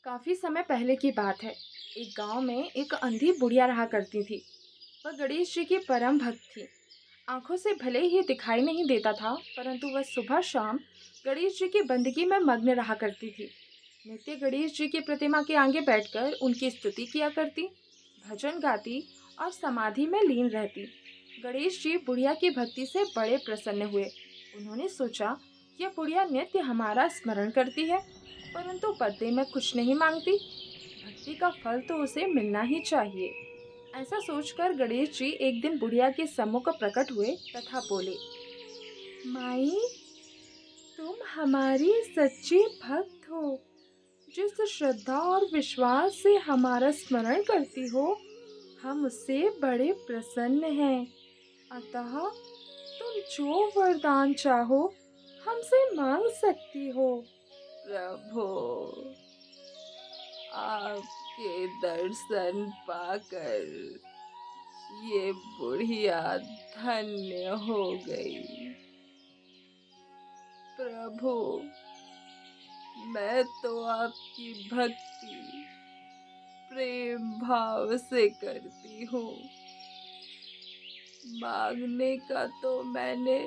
काफी समय पहले की बात है। एक गांव में एक अंधी बुढ़िया रहा करती थी। वह गणेश जी की परम भक्त थी। आंखों से भले ही दिखाई नहीं देता था, परंतु वह सुबह शाम गणेश जी की बंदगी में मग्न रहा करती थी। नित्य गणेश जी की प्रतिमा के आगे बैठकर उनकी स्तुति किया करती, भजन गाती और समाधि में लीन रहती। गणेश जी बुढ़िया की भक्ति से बड़े प्रसन्न हुए। उन्होंने सोचा, यह बुढ़िया नित्य हमारा स्मरण करती है, परंतु बदले में कुछ नहीं मांगती। भक्ति का फल तो उसे मिलना ही चाहिए। ऐसा सोचकर गणेश जी एक दिन बुढ़िया के सम्मुख प्रकट हुए तथा बोले, माई, तुम हमारी सच्ची भक्त हो। जिस श्रद्धा और विश्वास से हमारा स्मरण करती हो, हम उससे बड़े प्रसन्न हैं। अतः तुम जो वरदान चाहो हमसे मांग सकती हो। प्रभु, आपके दर्शन पाकर ये बुढ़िया धन्य हो गई। प्रभु, मैं तो आपकी भक्ति प्रेम भाव से करती हूँ। मांगने का तो मैंने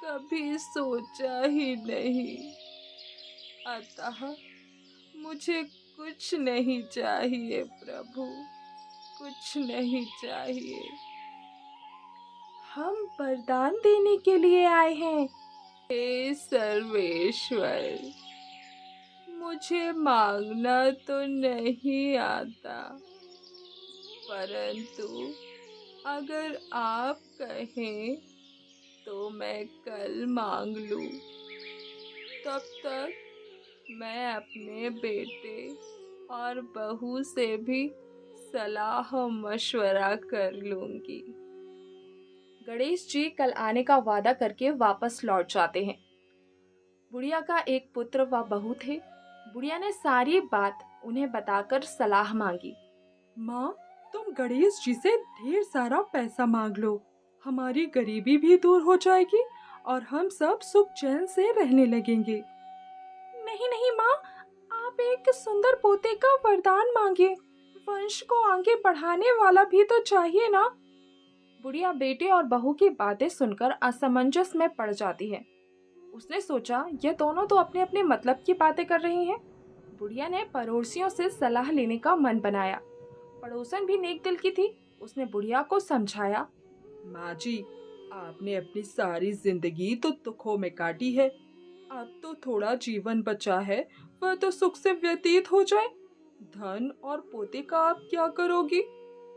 कभी सोचा ही नहीं। अतः मुझे कुछ नहीं चाहिए प्रभु, कुछ नहीं चाहिए। हम वरदान देने के लिए आए हैं। हे सर्वेश्वर, मुझे मांगना तो नहीं आता, परंतु अगर आप कहें तो मैं कल मांग लूं। तब तक मैं अपने बेटे और बहू से भी सलाह मशवरा कर लूंगी। गणेश जी कल आने का वादा करके वापस लौट जाते हैं। बुढ़िया का एक पुत्र व बहू थे। बुढ़िया ने सारी बात उन्हें बताकर सलाह मांगी। माँ, तुम गणेश जी से ढेर सारा पैसा मांग लो। हमारी गरीबी भी दूर हो जाएगी और हम सब सुख चैन से रहने लगेंगे। नहीं नहीं माँ, आप एक सुंदर पोते का वरदान मांगे। वंश को आगे बढ़ाने वाला भी तो चाहिए ना। बुढ़िया बेटे और बहू की बातें सुनकर असमंजस में पड़ जाती है। उसने सोचा, ये दोनों तो अपने अपने मतलब की बातें कर रही हैं। बुढ़िया ने पड़ोसियों से सलाह लेने का मन बनाया। पड़ोसन भी नेक दिल की थी। उसने बुढ़िया को समझाया, माँ जी, आपने अपनी सारी जिंदगी तो दुखों में काटी है। अब तो थोड़ा जीवन बचा है, वह तो सुख से व्यतीत हो जाए। धन और पोते का आप क्या करोगी?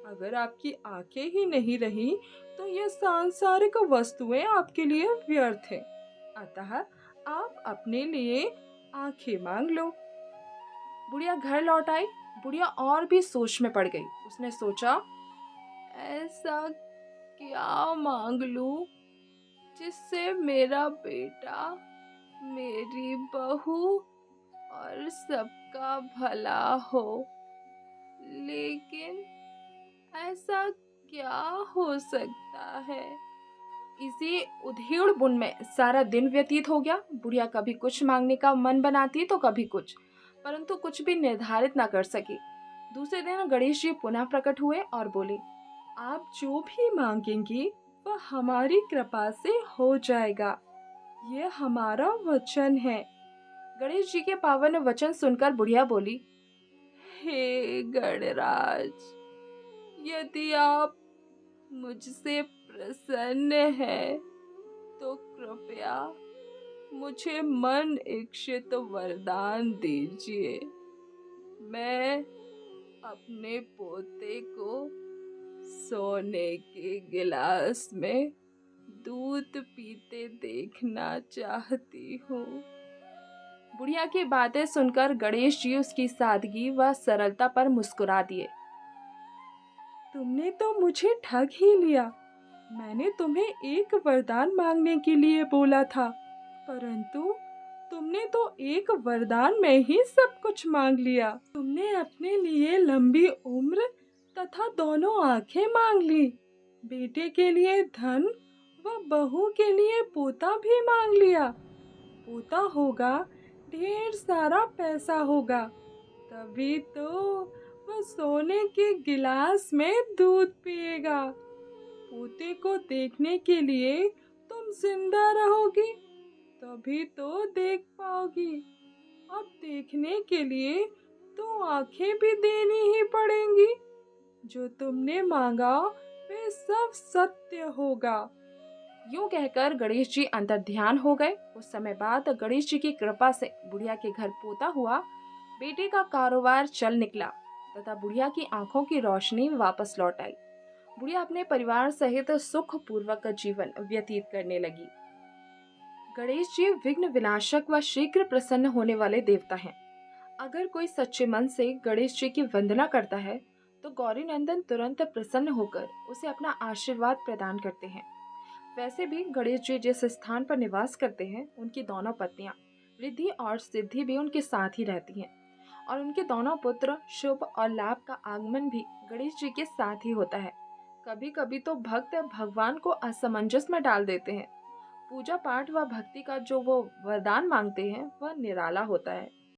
अगर आपकी आंखें ही नहीं रही तो ये सांसारिक वस्तुएं आपके लिए व्यर्थ हैं। अतः आप अपने लिए आंखें मांग लो। बुढ़िया घर लौट आई। बुढ़िया और भी सोच में पड़ गई। उसने सोचा, ऐसा क्या मांग लूं जिससे मेरा बेटा, मेरी बहू और सबका भला हो। लेकिन ऐसा क्या हो सकता है? इसी उधेड़ बुन में सारा दिन व्यतीत हो गया। बुढ़िया कभी कुछ मांगने का मन बनाती तो कभी कुछ, परंतु कुछ भी निर्धारित न कर सकी। दूसरे दिन गणेश जी पुनः प्रकट हुए और बोले, आप जो भी मांगेंगी वह हमारी कृपा से हो जाएगा। ये हमारा वचन है। गणेश जी के पावन वचन सुनकर बुढ़िया बोली, हे गणराज, यदि आप मुझसे प्रसन्न हैं तो कृपया मुझे मन इच्छित वरदान दीजिए। मैं अपने पोते को सोने के गिलास में दूध पीते देखना चाहती हूँ। बुढ़िया की बातें सुनकर गणेश जी उसकी सादगी व सरलता पर मुस्कुरा दिए। तुमने तो मुझे ठग ही लिया। मैंने तुम्हें एक वरदान मांगने के लिए बोला था, परंतु तुमने तो एक वरदान में ही सब कुछ मांग लिया। तुमने अपने लिए लंबी उम्र तथा दोनों आंखें मांग ली। बेटे के लिए धन व बहू के लिए पोता भी मांग लिया। पोता होगा, ढेर सारा पैसा होगा। तभी तो वह सोने के गिलास में दूध पिएगा। पोते को देखने के लिए तुम जिंदा रहोगी, तभी तो देख पाओगी। अब देखने के लिए तो आंखें भी देनी ही पड़ेंगी। जो तुमने मांगा वे सब सत्य होगा। यूं कहकर गणेश जी अंतर्ध्यान हो गए। कुछ समय बाद गणेश जी की कृपा से बुढ़िया के घर पोता हुआ, बेटे का कारोबार चल निकला तथा बुढ़िया की आंखों की रोशनी वापस लौट आई। बुढ़िया अपने परिवार सहित सुख पूर्वक जीवन व्यतीत करने लगी। गणेश जी विघ्न विनाशक व शीघ्र प्रसन्न होने वाले देवता हैं। अगर कोई सच्चे मन से गणेश जी की वंदना करता है तो गौरी नंदन तुरंत प्रसन्न होकर उसे अपना आशीर्वाद प्रदान करते हैं। वैसे भी गणेश जी जिस स्थान पर निवास करते हैं, उनकी दोनों पत्नियां रिद्धि और सिद्धि भी उनके साथ ही रहती हैं और उनके दोनों पुत्र शुभ और लाभ का आगमन भी गणेश जी के साथ ही होता है। कभी कभी तो भक्त भगवान को असमंजस में डाल देते हैं। पूजा पाठ व भक्ति का जो वो वरदान मांगते हैं वह निराला होता है।